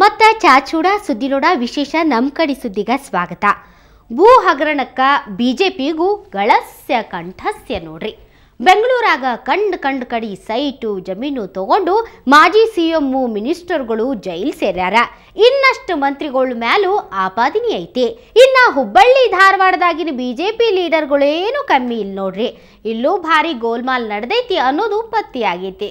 ಮತ್ತ ಚಾಚೂಡ ಸುದ್ದಿನೋಡ ವಿಶೇಷ ನಮ್ಮ ಕಡೆ ಸುದ್ದಿಗ ಸ್ವಾಗತ. ಭೂ ಹಗರಣಕ್ಕ ಬಿಜೆಪಿಗೂ ಗಳಸ್ಯ ಕಂಠಸ್ಯ ನೋಡ್ರಿ. ಬೆಂಗಳೂರಾಗ ಕಂಡ್ ಕಡಿ ಸೈಟು ಜಮೀನು ತಗೊಂಡು ಮಾಜಿ ಸಿಎಂ ಮಿನಿಸ್ಟರ್ಗಳು ಜೈಲ್ ಸೇರ್ಯಾರ. ಇನ್ನಷ್ಟು ಮಂತ್ರಿಗಳ ಮ್ಯಾಲೂ ಆಪಾದನೆ ಐತಿ. ಇನ್ನ ಹುಬ್ಬಳ್ಳಿ ಧಾರವಾಡದಾಗಿನ ಬಿಜೆಪಿ ಲೀಡರ್ಗಳೇನು ಕಮ್ಮಿ ಇಲ್ಲ ನೋಡ್ರಿ. ಇಲ್ಲೂ ಭಾರಿ ಗೋಲ್ಮಾಲ್ ನಡೆದೈತಿ ಅನ್ನೋದು ಪತ್ತೆಯಾಗೈತಿ.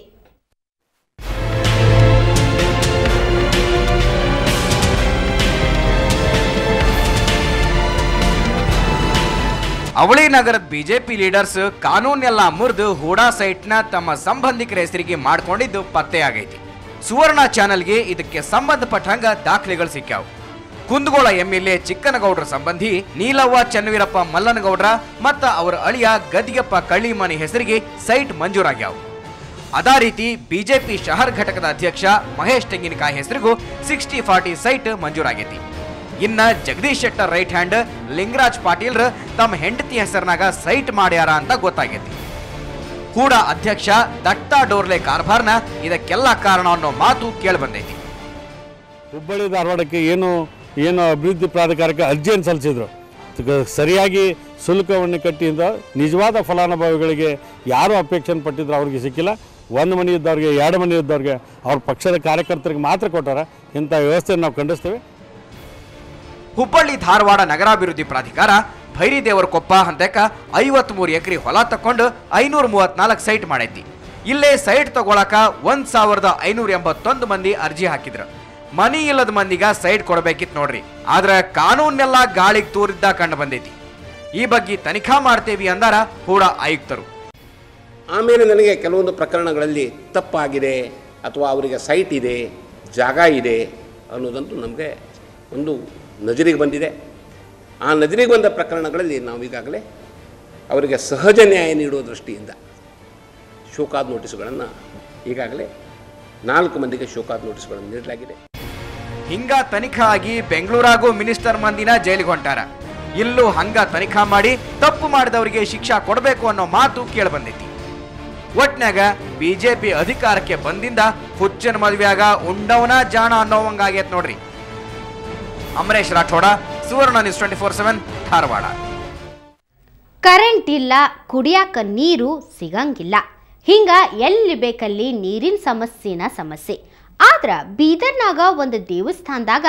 ಅವಳಿ ನಗರದ ಬಿಜೆಪಿ ಲೀಡರ್ಸ್ ಕಾನೂನೆಲ್ಲ ಮುರಿದು ಹೂಡಾ ಸೈಟ್ನ ತಮ್ಮ ಸಂಬಂಧಿಕರ ಹೆಸರಿಗೆ ಮಾಡ್ಕೊಂಡಿದ್ದು ಪತ್ತೆಯಾಗೈತಿ. ಸುವರ್ಣ ಚಾನೆಲ್ಗೆ ಇದಕ್ಕೆ ಸಂಬಂಧಪಟ್ಟಂಗ ದಾಖಲೆಗಳು ಸಿಕ್ಕಾವು. ಕುಂದಗೋಳ ಎಂಎಲ್ಎ ಚಿಕ್ಕನಗೌಡರ ಸಂಬಂಧಿ ನೀಲವ್ವ ಚನ್ನವೀರಪ್ಪ ಮಲ್ಲನಗೌಡ್ರ ಮತ್ತ ಅವರ ಅಳಿಯ ಗದಿಗೆಪ್ಪ ಕಳ್ಳಿಮನಿ ಹೆಸರಿಗೆ ಸೈಟ್ ಮಂಜೂರಾಗ್ಯಾವು. ಅದೇ ರೀತಿ ಬಿಜೆಪಿ ಶಹರ್ ಘಟಕದ ಅಧ್ಯಕ್ಷ ಮಹೇಶ್ ತೆಂಗಿನಕಾಯಿ ಹೆಸರಿಗೂ 60/40 ಸೈಟ್ ಮಂಜೂರಾಗೈತಿ. ಇನ್ನ ಜಗದೀಶ್ ಶೆಟ್ಟರ್ ರೈಟ್ ಹ್ಯಾಂಡ್ ಲಿಂಗರಾಜ್ ಪಾಟೀಲ್ ತಮ್ಮ ಹೆಂಡತಿ ಹೆಸರಿನಾಗ ಸೈಟ್ ಮಾಡ್ಯಾರ ಅಂತ ಗೊತ್ತಾಗೈತಿ. ಕೂಡ ಅಧ್ಯಕ್ಷ ದಟ್ಟ ಡೋರ್ಲೆ ಕಾರ್ಭಾರ್ನ ಇದಕ್ಕೆಲ್ಲ ಕಾರಣ ಅನ್ನೋ ಮಾತು ಕೇಳಿ ಬಂದೈತಿ. ಹುಬ್ಬಳ್ಳಿ ಧಾರವಾಡಕ್ಕೆ ಏನು ಅಭಿವೃದ್ಧಿ ಪ್ರಾಧಿಕಾರಕ್ಕೆ ಅರ್ಜಿಯನ್ನು ಸಲ್ಲಿಸಿದ್ರು. ಸರಿಯಾಗಿ ಶುಲ್ಕವನ್ನು ಕಟ್ಟಿಯಿಂದ ನಿಜವಾದ ಫಲಾನುಭವಿಗಳಿಗೆ ಯಾರು ಅಪೇಕ್ಷೆ ಪಟ್ಟಿದ್ರು ಅವ್ರಿಗೆ ಸಿಕ್ಕಿಲ್ಲ. ಒಂದು ಮನೆ ಇದ್ದವ್ರಿಗೆ 2 ಮನೆ ಇದ್ದವ್ರಿಗೆ ಅವ್ರ ಪಕ್ಷದ ಕಾರ್ಯಕರ್ತರಿಗೆ ಮಾತ್ರ ಕೊಟ್ಟಾರ. ಇಂಥ ವ್ಯವಸ್ಥೆಯನ್ನು ನಾವು ಖಂಡಿಸ್ತೇವೆ. ಹುಬ್ಬಳ್ಳಿ ಧಾರವಾಡ ನಗರಾಭಿವೃದ್ಧಿ ಪ್ರಾಧಿಕಾರ ಭೈರಿದೇವರಕೊಪ್ಪ ಹಂತಕ್ಕ 53 ಎಕರೆ ಹೊಲ ತಕೊಂಡು 534 ಸೈಟ್ ಮಾಡೈತಿ. ಇಲ್ಲೇ ಸೈಟ್ ತಗೊಳಕ 1581 ಮಂದಿ ಅರ್ಜಿ ಹಾಕಿದ್ರು. ಮನಿ ಇಲ್ಲದ ಮಂದಿಗ ಸೈಟ್ ಕೊಡಬೇಕಿತ್ತು ನೋಡ್ರಿ. ಆದ್ರೆ ಕಾನೂನೆಲ್ಲ ಗಾಳಿಗೆ ತೂರಿದ್ದ ಕಂಡು ಬಂದೈತಿ. ಈ ಬಗ್ಗೆ ತನಿಖಾ ಮಾಡ್ತೇವಿ ಅಂದಾರ ಹೂಡಾ ಆಯುಕ್ತರು. ಆಮೇಲೆ ನನಗೆ ಕೆಲವೊಂದು ಪ್ರಕರಣಗಳಲ್ಲಿ ತಪ್ಪಾಗಿದೆ ಅಥವಾ ಅವರಿಗೆ ಸೈಟ್ ಇದೆ, ಜಾಗ ಇದೆ ಅನ್ನೋದಂತೂ ನಮಗೆ ಒಂದು ನಜರಿಗೆ ಬಂದಿದೆ. ಆ ನಜರಿಗೆ ಬಂದ ಪ್ರಕರಣಗಳಲ್ಲಿ ನಾವು ಈಗಾಗಲೇ ಅವರಿಗೆ ಸಹಜ ನ್ಯಾಯ ನೀಡುವ ದೃಷ್ಟಿಯಿಂದ ಶೋಕಾದ್ ನೋಟಿಸ್ಗಳನ್ನು ಈಗಾಗಲೇ 4 ಮಂದಿಗೆ ಶೋಕಾದ್ ನೋಟಿಸ್ಗಳನ್ನು ನೀಡಲಾಗಿದೆ. ಹಿಂಗ ತನಿಖಾ ಆಗಿ ಬೆಂಗಳೂರಾಗೂ ಮಿನಿಸ್ಟರ್ ಮಂದಿನ ಜೈಲಿಗೆ ಹೊಂಟಾರ. ಇಲ್ಲೂ ಹಂಗ ತನಿಖಾ ಮಾಡಿ ತಪ್ಪು ಮಾಡಿದವರಿಗೆ ಶಿಕ್ಷಾ ಕೊಡಬೇಕು ಅನ್ನೋ ಮಾತು ಕೇಳಿ ಬಂದೈತಿ. ಒಟ್ನಾಗ ಬಿಜೆಪಿ ಅಧಿಕಾರಕ್ಕೆ ಬಂದಿಂದ ಹುಚ್ಚನ ಮದುವೆಯಾಗ ಉಂಡವನ ಜಾಣ ಅನ್ನೋವಂಗಾಗೈತ್ ನೋಡ್ರಿ. ಅಮರೇಶ್ ರಾಠೋಡ, ಸುವರ್ಣ ನ್ಯೂಸ್ 24/7 ಧಾರವಾಡ. ಕರೆಂಟ್ ಇಲ್ಲ, ಕುಡಿಯಾಕ ನೀರು ಸಿಗಂಗಿಲ್ಲ. ಹಿಂಗ ಎಲ್ಲಿ ಬೇಕಲ್ಲಿ ನೀರಿನ ಸಮಸ್ಯೆ. ಆದ್ರ ಬೀದರ್ನಾಗ ಒಂದು ದೇವಸ್ಥಾನದಾಗ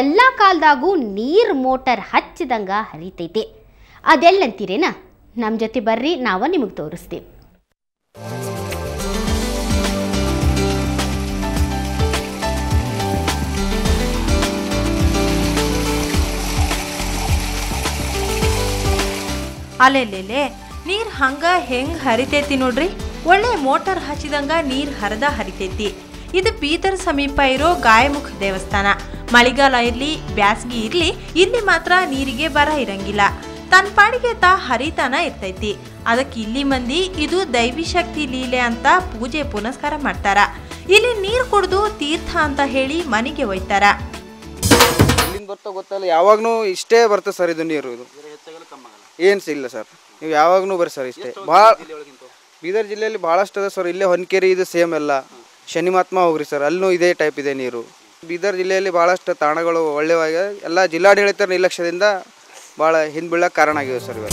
ಎಲ್ಲ ಕಾಲದಾಗೂ ನೀರ್ ಮೋಟರ್ ಹಚ್ಚಿದಂಗ ಹರಿತೈತಿ. ಅದೆಲ್ಲಂತೀರೇನ? ನಮ್ಮ ಜೊತೆ ಬರ್ರಿ, ನಾವು ನಿಮಗೆ ತೋರಿಸ್ತೀವಿ. ಅಲ್ಲೆಲ್ಲೆಲೆ ನೀರು ಹೆಂಗ್ ಹರಿತೈತಿ ನೋಡ್ರಿ. ಒಳ್ಳೆ ಮೋಟಾರ್ ಹಚ್ಚಿದಂಗ ನೀರು ಹರಿತೈತಿ. ಇದು ಬೀದರ್ ಸಮೀಪ ಇರೋ ಗಾಯಮುಖ ದೇವಸ್ಥಾನ. ಮಳೆಗಾಲ ಇರ್ಲಿ ಬ್ಯಾಸಗಿ ಇರ್ಲಿ ಇಲ್ಲಿ ಮಾತ್ರ ನೀರಿಗೆ ಬರ ಇರಂಗಿಲ್ಲ. ತನ್ನ ಪಾಡಿಗೆ ಹರಿತಾನ ಇರ್ತೈತಿ. ಅದಕ್ಕೆ ಇಲ್ಲಿ ಮಂದಿ ಇದು ದೈವಿ ಶಕ್ತಿ ಲೀಲೆ ಅಂತ ಪೂಜೆ ಪುನಸ್ಕಾರ ಮಾಡ್ತಾರ. ಇಲ್ಲಿ ನೀರು ಕುಡಿದು ತೀರ್ಥ ಅಂತ ಹೇಳಿ ಮನೆಗೆ ಒಯ್ತಾರ. ಗೊತ್ತಲ್ಲ, ಯಾವಾಗ್ನೂ ಇಷ್ಟೇ ಬರ್ತದೆ ಸರ್. ಇದು ನೀರು ಇದು ಏನು ಇಲ್ಲ ಸರ್. ನೀವು ಯಾವಾಗೂ ಬರ್ರಿ ಸರ್. ಇಷ್ಟೇ ಭಾಳ ಬೀದರ್ ಜಿಲ್ಲೆಯಲ್ಲಿ ಭಾಳಷ್ಟು ಅದ ಸರ್. ಇಲ್ಲೇ ಹೊನ್ಕೆರೆ ಇದು ಸೇಮ್ ಎಲ್ಲ. ಶನಿ ಮಹಾತ್ಮ ಹೋಗ್ರಿ ಸರ್, ಅಲ್ಲೂ ಇದೇ ಟೈಪ್ ಇದೆ ನೀರು. ಬೀದರ್ ಜಿಲ್ಲೆಯಲ್ಲಿ ಭಾಳಷ್ಟು ತಾಣಗಳು ಒಳ್ಳೆಯವಾಗಿ ಎಲ್ಲ ಜಿಲ್ಲಾಡಳಿತರ ನಿರ್ಲಕ್ಷ್ಯದಿಂದ ಭಾಳ ಹಿಂದ್ಬೀಳಕ್ಕೆ ಕಾರಣ ಆಗಿವೆ ಸರ್ ಇವಾಗ.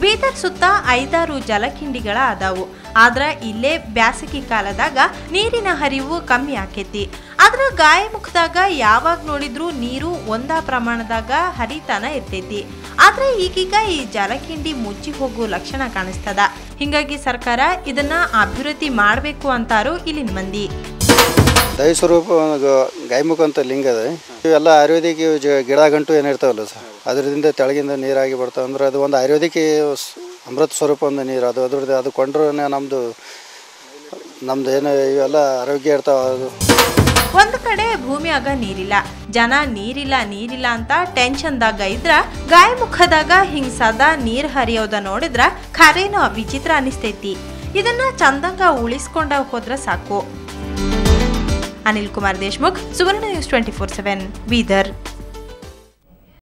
ಬೀದರ್ ಸುತ್ತ 5-6 ಜಲಕಿಂಡಿಗಳ ಅದಾವು. ಆದ್ರ ಇಲ್ಲೇ ಬ್ಯಾಸಗಿ ಕಾಲದಾಗ ನೀರಿನ ಹರಿವು ಕಮ್ಮಿ ಆಕೈತಿ. ಆದ್ರ ಗಾಯಮುಖದಾಗ ಯಾವಾಗ ನೋಡಿದ್ರು ನೀರು ಒಂದ ಪ್ರಮಾಣದಾಗ ಹರಿತಾನ ಇರ್ತೈತಿ. ಆದ್ರೆ ಈಗೀಗ ಈ ಜಲಕಿಂಡಿ ಮುಚ್ಚಿ ಹೋಗೋ ಲಕ್ಷಣ ಕಾಣಿಸ್ತದ. ಹಿಂಗಾಗಿ ಸರ್ಕಾರ ಇದನ್ನ ಅಭಿವೃದ್ಧಿ ಮಾಡಬೇಕು ಅಂತಾರು ಇಲ್ಲಿನ ಮಂದಿ. ದೈವ ಸ್ವರೂಪ ಗಾಯಮುಖ ಅಂತ ಲಿಂಗ ಅದ. ಇವೆಲ್ಲ ಆಯುರ್ವೇದಿಕ್ ಗಿಡ ಗಂಟು ಏನಿರ್ತಾವಲ್ಲ ಸರ್, ಅದರಿಂದ ತೆಳಗಿಂದ ನೀರಾಗಿ ಬರ್ತಾವೆ. ಅಂದ್ರೆ ಅದು ಒಂದು ಆಯುರ್ವೇದಿಕ್ ಅಮೃತ ಸ್ವರೂಪ ಒಂದು ನೀರು. ಅದ್ರದ್ದು ಅದು ಕೊಂಡ್ರೆ ನಮ್ದು ಏನು ಇವೆಲ್ಲ ಆರೋಗ್ಯ ಇರ್ತಾವ. ಅದು ಒಂದು ಕಡೆ ಭೂಮಿಯಾಗ ನೀರಿಲ್ಲ, ಜನ ನೀರಿಲ್ಲ ಅಂತ ಟೆನ್ಷನ್ದಾಗ ಇದ್ರ ಗಾಯಮುಖದಾಗ ಹಿಂಗ್ ಸದಾ ನೀರ್ ಹರಿಯೋದ ನೋಡಿದ್ರ ಖರೇನೋ ವಿಚಿತ್ರ ಅನಿಸ್ತೈತಿ. ಇದನ್ನ ಚಂದಂಗ ಉಳಿಸ್ಕೊಂಡ ಹೋದ್ರ ಸಾಕು. ಅನಿಲ್ ಕುಮಾರ್ ದೇಶ್ಮುಖ್, ಸುವರ್ಣ ನ್ಯೂಸ್ 24/7 ಬೀದರ್.